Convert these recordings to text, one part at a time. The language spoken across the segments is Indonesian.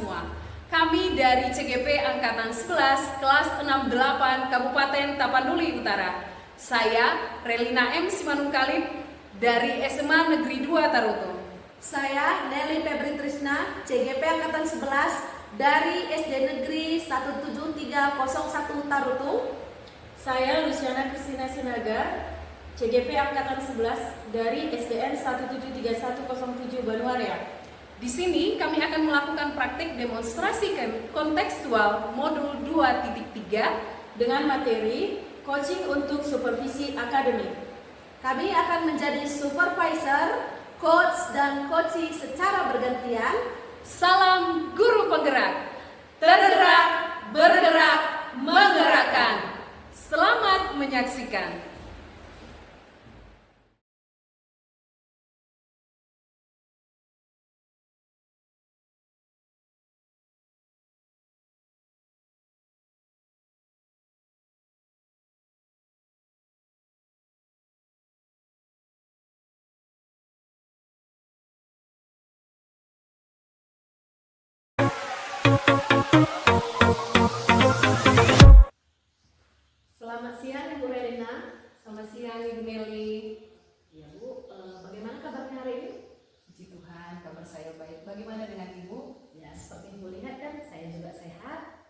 semua. Kami dari CGP Angkatan 11 kelas 68 Kabupaten Tapanuli Utara. Saya Relina M. Simanungkalit dari SMA Negeri 2 Taruto. Saya Nelly Febri Trisna, CGP Angkatan 11 dari SD Negeri 17301 Taruto. Saya Luciana Kristina Sinaga, CGP Angkatan 11 dari SDN 173107 Banuarea. Di sini kami akan melakukan praktik demonstrasi kontekstual modul 2.3 dengan materi coaching untuk supervisi akademik. Kami akan menjadi supervisor, coach, dan coaching secara bergantian. Salam guru penggerak, tergerak, bergerak, menggerakkan. Selamat menyaksikan. Selamat siang Ibu Relina. Selamat siang Ibu Nelly. Ya Bu, bagaimana kabarnya hari ini? Puji Tuhan, kabar saya baik. Bagaimana dengan Ibu? Ya, seperti Ibu lihat kan, saya juga sehat.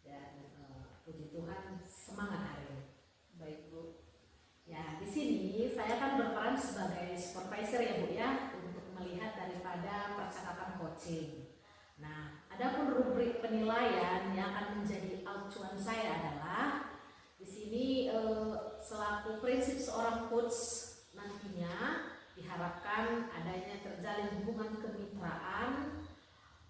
Dan puji Tuhan, semangat hari ini. Baik Bu. Ya, di sini saya akan berperan sebagai supervisor ya Bu ya, untuk melihat daripada percakapan coaching. Nah, adapun rubrik penilaian yang akan menjadi acuan saya adalah di sini selaku prinsip seorang coach nantinya diharapkan adanya terjalin hubungan kemitraan,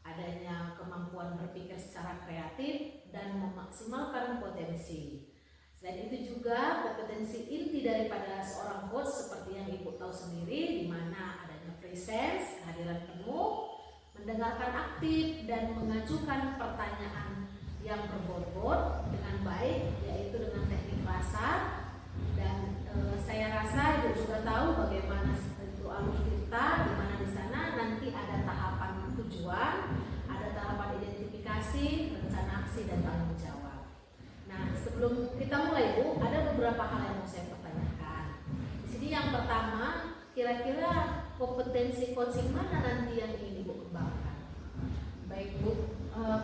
adanya kemampuan berpikir secara kreatif dan memaksimalkan potensi. Selain itu juga kompetensi inti daripada seorang coach seperti yang Ibu tahu sendiri, di mana adanya presence, kehadiran penuh, mendengarkan aktif dan mengajukan pertanyaan yang berbobot dengan baik, yaitu dengan teknik rasa. Dan saya rasa Ibu juga tahu bagaimana itu alur kita, di mana di sana nanti ada tahapan tujuan, ada tahapan identifikasi, rencana aksi dan tanggung jawab. Nah, sebelum kita mulai Bu, ada beberapa hal yang mau saya pertanyakan. Di sini yang pertama, kira-kira kompetensi coaching mana nanti yang ingin Ibu kembangkan? Baik Bu,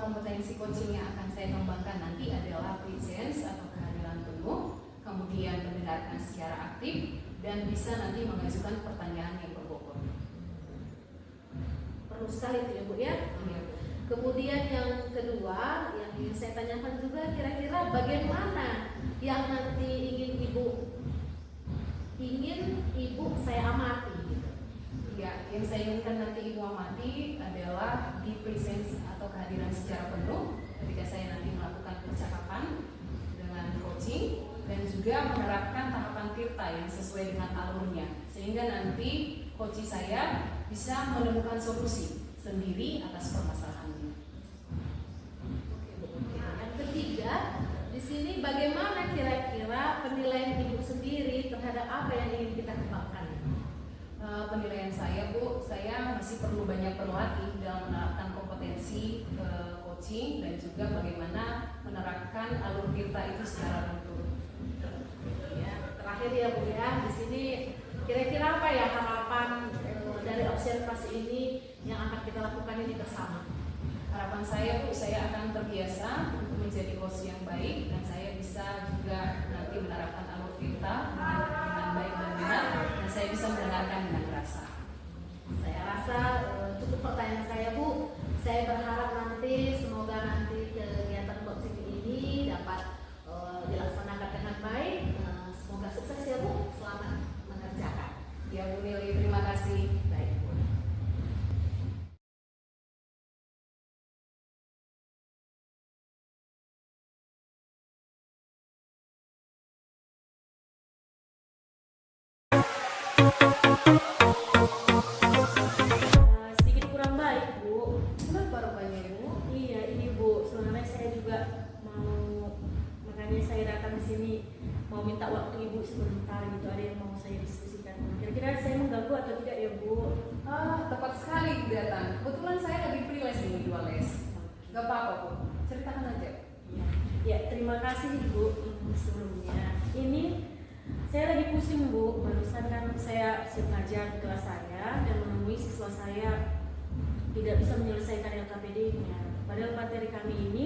kompetensi coaching yang akan saya kembangkan nanti adalah presence atau kehadiran penuh, kemudian mendengarkan secara aktif, dan bisa nanti mengajukan pertanyaan yang berbobot. Perlu sekali itu ya Bu ya. Kemudian yang kedua yang ingin saya tanyakan juga, kira-kira bagaimana yang nanti ingin Ibu saya amati gitu. Ya, yang saya inginkan nanti Ibu amati adalah di presence atau kehadiran secara penuh ketika saya nanti melakukan percakapan dengan coaching, dan juga menerapkan tahapan tirta yang sesuai dengan alurnya, sehingga nanti coaching saya bisa menemukan solusi sendiri atas permasalahannya. Yang ketiga, di sini bagaimana kira-kira penilaian Ibu sendiri terhadap apa yang ingin kita kembangkan? Penilaian saya Bu, saya masih perlu banyak berlatih dalam menerapkan kompetensi coaching dan juga bagaimana menerapkan alur tirta itu secara utuh. Ya, terakhir ya Bu ya, di sini kira-kira apa ya harapan dari observasi ini yang akan kita lakukan ini bersama? Harapan saya Bu, saya akan terbiasa untuk menjadi coach yang baik, dan saya bisa juga nanti menerapkan alur tirta dengan baik dan benar, dan saya bisa mendengarkan dengan rasa. Saya rasa cukup pertanyaan saya Bu. Saya berharap nanti semoga nanti kegiatan coaching ini dapat dilaksanakan dengan baik. Semoga sukses ya Bu. Selamat mengerjakan. Ya Bu Nili, terima kasih. Baik Bu. Sedikit kurang baik Bu. Kenapa rupanya Ibu? Iya ini Bu, sebenarnya saya juga makanya saya datang di sini mau minta waktu Ibu sebentar gitu, ada yang mau saya diskusikan. Kira-kira saya mengganggu atau tidak ya Bu? Tepat sekali datang. Kebetulan saya lagi freelance nih, 2 les. Gak apa-apa Bu, ceritakan aja. Ya, ya, terima kasih Ibu sebelumnya. Ini saya lagi pusing Bu, barusan kan saya siap ngajar di kelas saya dan menemui siswa saya tidak bisa menyelesaikan LKPD-nya. Padahal materi kami ini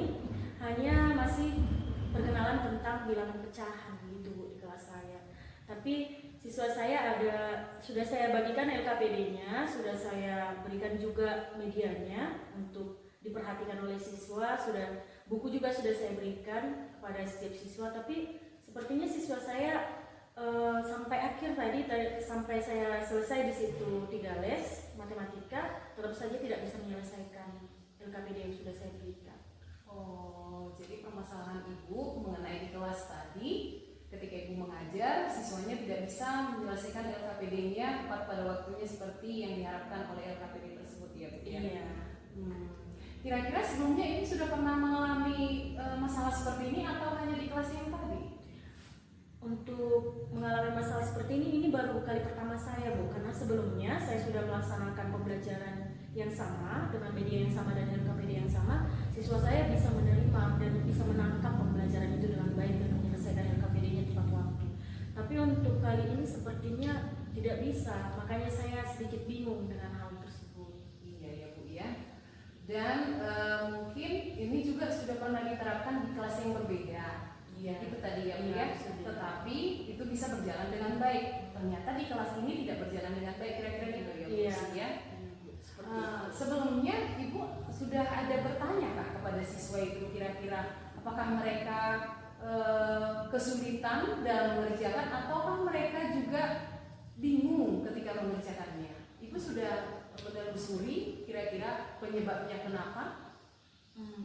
hanya masih perkenalan tentang bilangan pecahan gitu Bu di kelas saya. Tapi siswa saya sudah saya bagikan LKPD-nya, sudah saya berikan juga medianya untuk diperhatikan oleh siswa, buku juga sudah saya berikan kepada setiap siswa, tapi sepertinya siswa saya sampai akhir tadi sampai saya selesai di situ 3 les matematika tetap saja tidak bisa menyelesaikan LKPD yang sudah saya berikan. Oh, jadi permasalahan Ibu mengenai di kelas tadi, ketika Ibu mengajar, siswanya tidak bisa menyelesaikan LKPD-nya tepat pada waktunya seperti yang diharapkan oleh LKPD tersebut ya Bu ya? Iya. Kira-kira sebelumnya ini sudah pernah mengalami masalah seperti ini atau hanya di kelas yang tadi? Untuk mengalami masalah seperti ini baru kali pertama saya Bu, karena sebelumnya saya sudah melaksanakan pembelajaran yang sama dengan media yang sama dan LKPD yang sama. Siswa saya bisa menerima dan bisa menangkap pembelajaran itu dengan baik dan menyelesaikan LKPD-nya tepat waktu. Tapi untuk kali ini sepertinya tidak bisa, makanya saya sedikit bingung dengan hal tersebut. Iya ya Bu ya. Dan mungkin ini juga sudah pernah diterapkan di kelas yang berbeda. Iya. Itu tadi ya Bu ya. Tetapi itu bisa berjalan dengan baik. Ternyata di kelas ini tidak berjalan dengan baik, kira-kira gitu ya Bu ya. Sebelumnya Ibu sudah ada bertanya Kak kepada siswa itu kira-kira apakah mereka kesulitan dalam mengerjakan ataukah mereka juga bingung ketika mengerjakannya? Ibu sudah menelusuri kira-kira penyebabnya kenapa?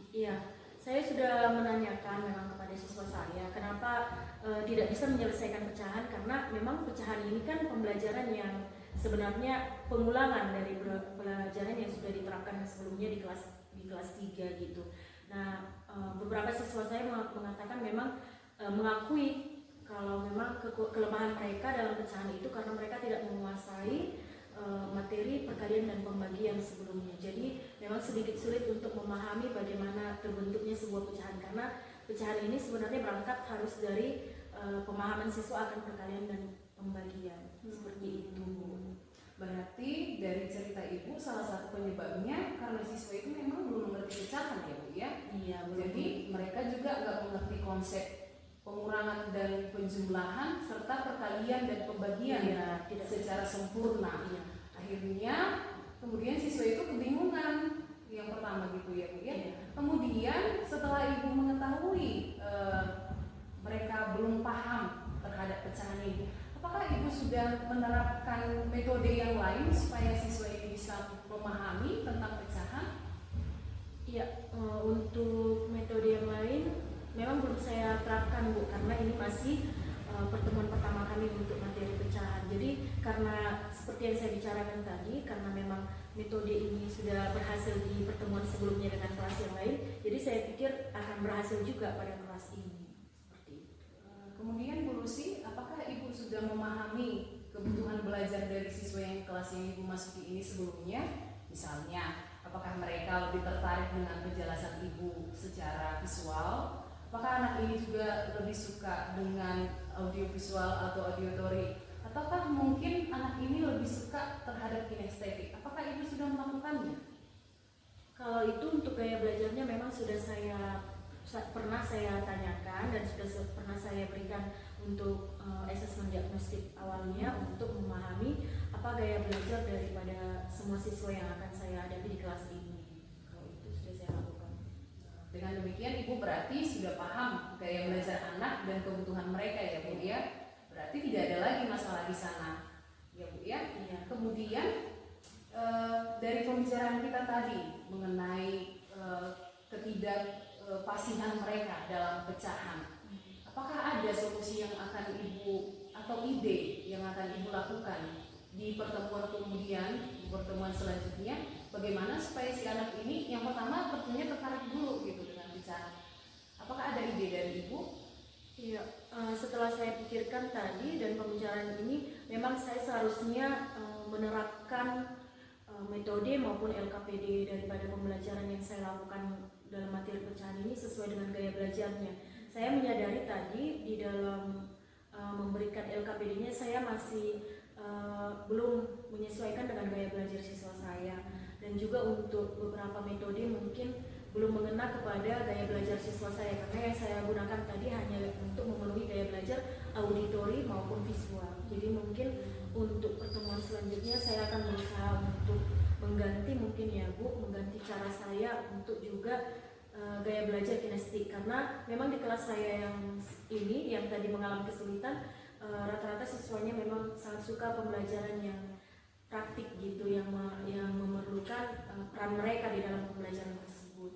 Iya, saya sudah menanyakan memang kepada siswa saya kenapa tidak bisa menyelesaikan pecahan, karena memang pecahan ini kan pembelajaran yang sebenarnya pengulangan dari pelajaran yang sudah diterapkan sebelumnya di kelas 3 gitu. Nah, beberapa siswa saya mengatakan memang mengakui kalau memang kelemahan mereka dalam pecahan itu karena mereka tidak menguasai materi perkalian dan pembagian sebelumnya. Jadi memang sedikit sulit untuk memahami bagaimana terbentuknya sebuah pecahan, karena pecahan ini sebenarnya berangkat harus dari pemahaman siswa akan perkalian dan pembagian. Seperti itu. Berarti dari cerita Ibu salah satu penyebabnya karena siswa itu memang belum mengerti pecahan ya Bu ya? Iya, Jadi mereka juga nggak mengerti konsep pengurangan dan penjumlahan serta perkalian dan pembagian tidak secara sempurna. Iya. Akhirnya kemudian siswa itu kebingungan yang pertama gitu ya Bu ya. Iya. Kemudian setelah Ibu mengetahui mereka belum paham terhadap pecahan ini, apakah Ibu sudah menerapkan metode yang lain supaya siswa ini bisa memahami tentang pecahan? Iya, untuk metode yang lain memang belum saya terapkan Bu, karena ini masih pertemuan pertama kami untuk materi pecahan. Jadi karena seperti yang saya bicarakan tadi, karena memang metode ini sudah berhasil di pertemuan sebelumnya dengan kelas yang lain, jadi saya pikir akan berhasil juga pada kelas ini. Seperti itu. Kemudian Bu Lucy, apakah Ibu sudah memahami kebutuhan belajar dari siswa yang kelas yang Ibu masuki ini sebelumnya? Misalnya, apakah mereka lebih tertarik dengan penjelasan Ibu secara visual? Apakah anak ini juga lebih suka dengan audiovisual atau auditory? Ataukah mungkin anak ini lebih suka terhadap kinestetik? Apakah Ibu sudah melakukannya? Kalau itu untuk gaya belajarnya memang sudah pernah saya tanyakan dan sudah pernah saya berikan untuk asesmen diagnostik awalnya untuk memahami apa gaya belajar daripada semua siswa yang akan saya hadapi di kelas ini. Kalau itu sudah saya lakukan. Dengan demikian Ibu berarti sudah paham gaya belajar anak dan kebutuhan mereka ya Bu ya. Berarti tidak ada lagi masalah di sana ya Bu ya. Iya. Kemudian dari pembicaraan kita tadi mengenai ketidakpastian mereka dalam pecahan, apakah ada solusi yang akan Ibu atau ide yang akan Ibu lakukan di pertemuan kemudian, di pertemuan selanjutnya, bagaimana supaya si anak ini yang pertama tentunya tertarik dulu gitu dengan pecahan? Apakah ada ide dari Ibu? Iya, setelah saya pikirkan tadi dan pembicaraan ini, memang saya seharusnya menerapkan metode maupun LKPD daripada pembelajaran yang saya lakukan dalam materi pecahan ini sesuai dengan gaya belajarnya. Saya menyadari tadi di dalam memberikan LKPD-nya saya masih belum menyesuaikan dengan gaya belajar siswa saya, dan juga untuk beberapa metode mungkin belum mengena kepada gaya belajar siswa saya, karena yang saya gunakan tadi hanya untuk memenuhi gaya belajar auditori maupun visual. Jadi mungkin untuk pertemuan selanjutnya saya akan berusaha untuk mengganti mungkin ya Bu, mengganti cara saya untuk juga gaya belajar kinestetik, karena memang di kelas saya yang ini yang tadi mengalami kesulitan, rata-rata siswanya memang sangat suka pembelajaran yang praktik gitu, yang memerlukan peran mereka di dalam pembelajaran tersebut.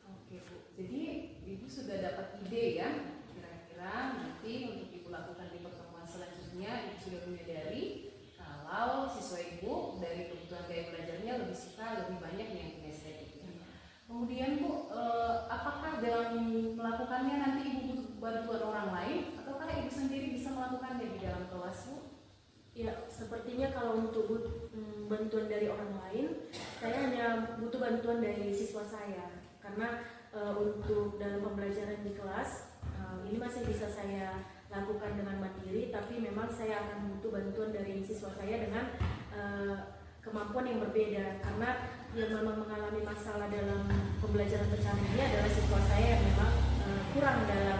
Oke Bu, jadi Ibu sudah dapat ide ya, kira-kira nanti untuk Ibu lakukan di pertemuan selanjutnya. Ibu sudah menyadari kalau siswa Ibu dari kebutuhan gaya belajarnya lebih suka lebih banyak yang kinestetik. Kemudian Bu, apakah dalam melakukannya nanti Ibu butuh bantuan orang lain, ataukah Ibu sendiri bisa melakukannya di dalam kelas Bu? Ya, sepertinya kalau untuk bantuan dari orang lain, saya hanya butuh bantuan dari siswa saya, karena untuk dalam pembelajaran di kelas ini masih bisa saya lakukan dengan mandiri, tapi memang saya akan butuh bantuan dari siswa saya dengan kemampuan yang berbeda, karena yang memang mengalami masalah dalam pembelajaran pecahan ini adalah siswa saya yang memang kurang dalam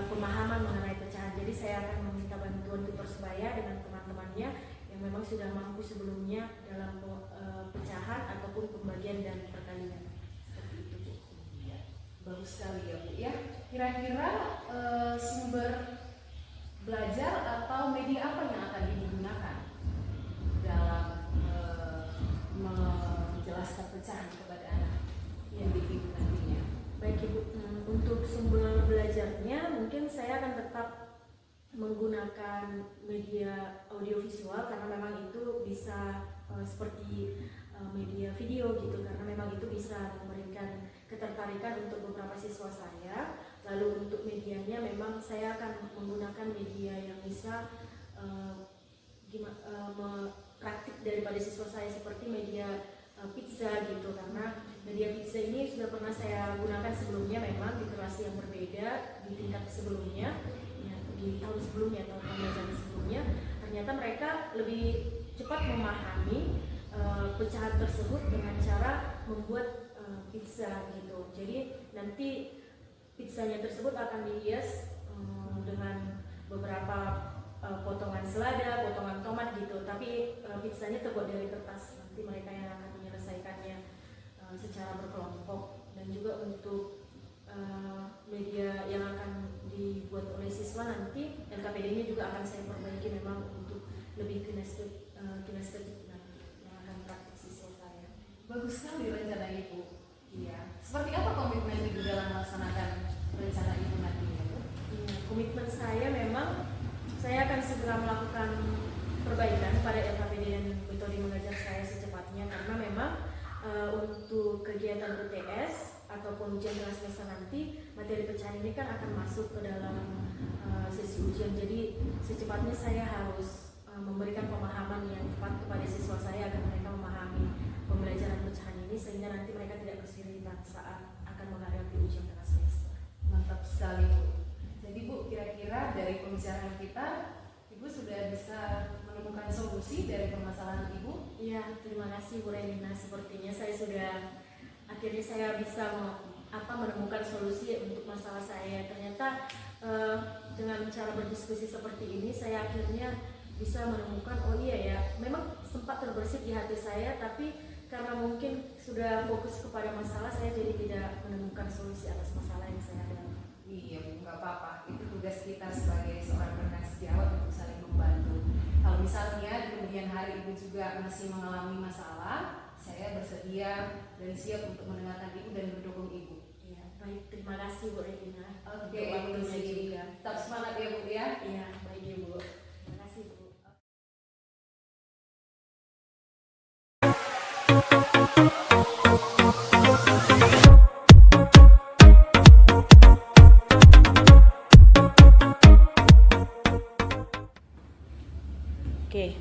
pemahaman mengenai pecahan. Jadi saya akan meminta bantuan ke Persebaya dengan teman-temannya yang memang sudah mampu sebelumnya dalam pecahan ataupun pembagian dan perkalian. Seperti itu Bu. Bagus sekali ya Bu ya. Kira-kira sumber belajar atau media apa yang akan digunakan dalam menjelaskan pecahan kepada anak yang didik nantinya? Baik Ibu, untuk sumber belajarnya mungkin saya akan tetap menggunakan media audiovisual, karena memang itu bisa seperti media video gitu, karena memang itu bisa memberikan ketertarikan untuk beberapa siswa saya. Lalu untuk medianya memang saya akan menggunakan media yang bisa praktik daripada siswa saya, seperti media pizza gitu, karena media pizza ini sudah pernah saya gunakan sebelumnya memang di kelas yang berbeda di tingkat sebelumnya ya, di tahun sebelumnya atau pembelajaran sebelumnya. Ternyata mereka lebih cepat memahami pecahan tersebut dengan cara membuat pizza gitu. Jadi nanti pizzanya tersebut akan dihias dengan beberapa potongan selada, potongan tomat gitu, tapi pizzanya terbuat dari kertas. Nanti mereka yang akan menyelesaikannya secara berkelompok. Dan juga untuk media yang akan dibuat oleh siswa nanti, LKPD-nya juga akan saya perbaiki memang untuk lebih kinestetik nanti yang akan praktik siswa saya. Bagus sekali rencana Ibu. Iya. Seperti apa komitmen Ibu dalam melaksanakan rencana Ibu nantinya Bu? Iya, komitmen saya memang saya akan segera melakukan perbaikan pada LKPD dan metode mengajar saya secepatnya, karena memang untuk kegiatan UTS ataupun ujian tengah semester nanti, materi pecahan ini kan akan masuk ke dalam sesi ujian. Jadi secepatnya saya harus memberikan pemahaman yang tepat kepada siswa saya agar mereka memahami pembelajaran pecahan ini, sehingga nanti mereka tidak kesulitan saat akan menghadapi ujian tengah semester. Mantap sekali Bu. Jadi Bu, kira-kira dari pembicaraan kita, Ibu sudah bisa menemukan solusi dari permasalahan Ibu? Iya, terima kasih Bu Renina. Sepertinya akhirnya saya bisa menemukan solusi untuk masalah saya. Ternyata dengan cara berdiskusi seperti ini, saya akhirnya bisa menemukan, oh iya ya, memang sempat terbersit di hati saya, tapi karena mungkin sudah fokus kepada masalah, saya jadi tidak menemukan solusi atas masalah yang saya hadapi. Iya Bu, nggak apa-apa. Itu tugas kita sebagai seorang rekan sejawat untuk saling membantu. Kalau misalnya di kemudian hari Ibu juga masih mengalami masalah, saya bersedia dan siap untuk mendengarkan Ibu dan mendukung Ibu. Iya, baik, terima kasih Bu Regina. Oke, waktunya juga. Tetap semangat ya Bu ya. Iya, baik Ibu. Terima kasih Bu. Oke.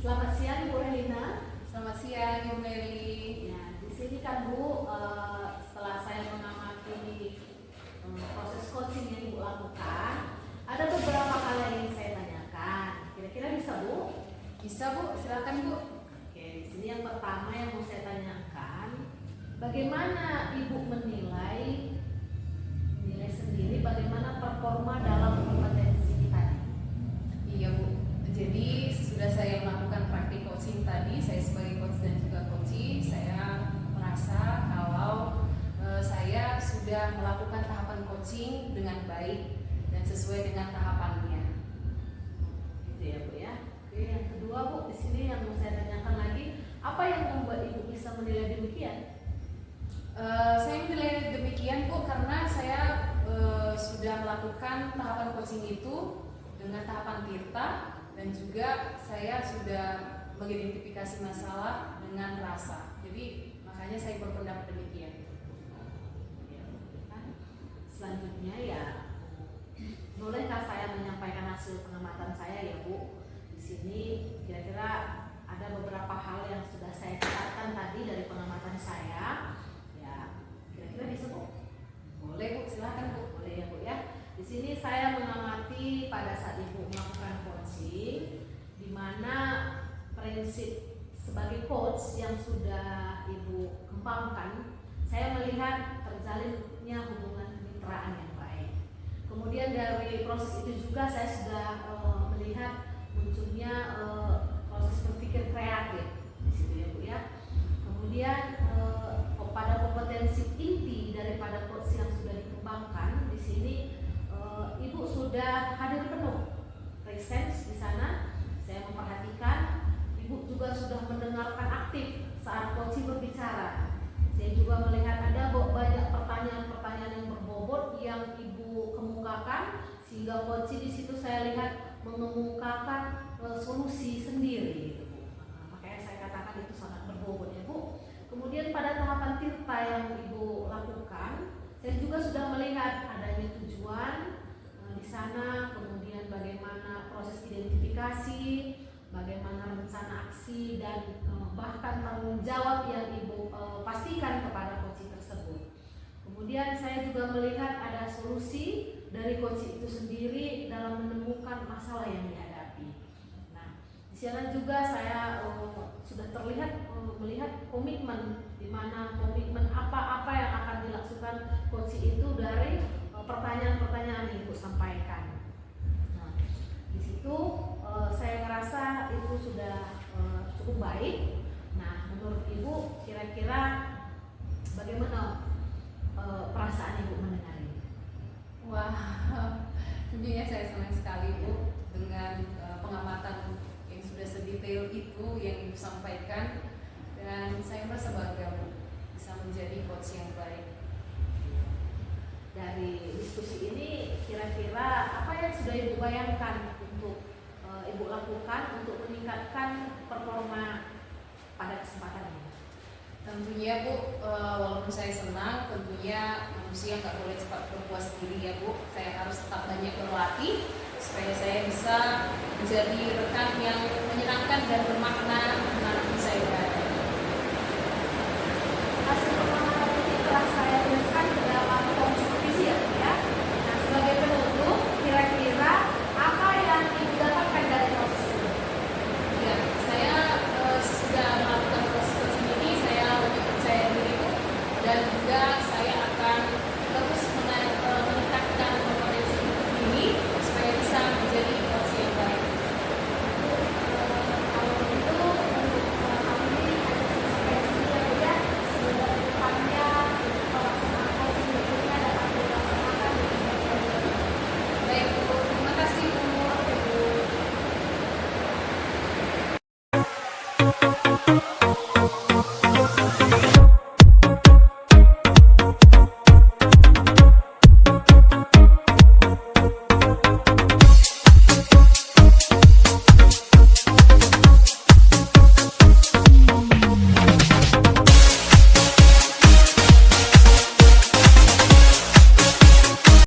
Selamat siang Bu Regina. Selamat siang Ibu menilai sendiri bagaimana performa dalam kompetensi tadi? Iya Bu, jadi sesudah saya melakukan praktik coaching tadi, saya sebagai coach dan juga coachee, saya merasa kalau saya sudah melakukan tahapan coaching dengan baik dan sesuai dengan tahapannya. Gitu ya Bu ya. Oke, yang kedua Bu, di sini yang mau saya tanyakan lagi, apa yang membuat Ibu bisa menilai demikian? Saya menilai demikian Bu karena saya sudah melakukan tahapan coaching itu dengan tahapan Tirta, dan juga saya sudah mengidentifikasi masalah dengan rasa. Jadi makanya saya berpendapat demikian. Selanjutnya ya, bolehkah saya menyampaikan hasil pengamatan saya ya Bu? Di sini kira-kira ada beberapa hal yang sudah saya catatkan tadi dari pengamatan saya. Ya, kira-kira bisa Bu? Boleh Bu, silakan Bu. Boleh ya Bu ya. Di sini saya mengamati pada saat Ibu melakukan coaching, di mana prinsip sebagai coach yang sudah Ibu kembangkan, saya melihat terjalinnya hubungan kemitraan yang baik. Kemudian dari proses itu juga saya sudah melihat munculnya proses berpikir kreatif di situ ya Bu ya. Kemudian pada kompetensi inti daripada coach yang sudah dikembangkan di sini, Ibu sudah hadir penuh, presence di sana. Saya memperhatikan Ibu juga sudah mendengarkan aktif saat coach berbicara. Saya juga melihat ada banyak pertanyaan-pertanyaan yang berbobot yang Ibu kemukakan, sehingga coach di situ saya lihat mengemukakan solusi sendiri. Gitu, Bu. Makanya saya katakan itu sangat berbobot ya Bu. Kemudian pada tahapan Tirta yang Ibu lakukan, saya juga sudah melihat adanya tujuan di sana, kemudian bagaimana proses identifikasi, bagaimana rencana aksi, dan bahkan tanggung jawab yang Ibu pastikan kepada coach tersebut. Kemudian saya juga melihat ada solusi dari coach itu sendiri dalam menemukan masalah yang dihadapi. Nah, di sana juga saya sudah terlihat melihat komitmen, di mana komitmen apa-apa yang akan dilakukan coach itu dari pertanyaan-pertanyaan yang Ibu sampaikan. Nah, di situ saya ngerasa itu sudah cukup baik. Nah, menurut Ibu kira-kira bagaimana perasaan Ibu mendengar ini? Wah, tentunya saya senang sekali Bu dengan pengamatan yang sudah sedetail itu yang Ibu sampaikan, dan saya merasa bangga Bu bisa menjadi coach yang baik. Dari diskusi ini kira-kira apa yang sudah Ibu bayangkan untuk Ibu lakukan untuk meningkatkan performa pada kesempatan ini? Tentunya Bu, walaupun saya senang, tentunya manusia nggak boleh cepat berpuas diri ya Bu. Saya harus tetap banyak berlatih supaya saya bisa menjadi rekan yang menyenangkan dan bermakna dimanapun saya berada. Hasil pengamatan ini telah saya tuliskan ke dalam form supervisi ya Bu ya. Nah, sebagai penutup, kira-kira apa yang Ibu dapatkan dari proses ini? Ya, saya sudah melakukan proses ini, saya lebih percaya diri Bu, dan juga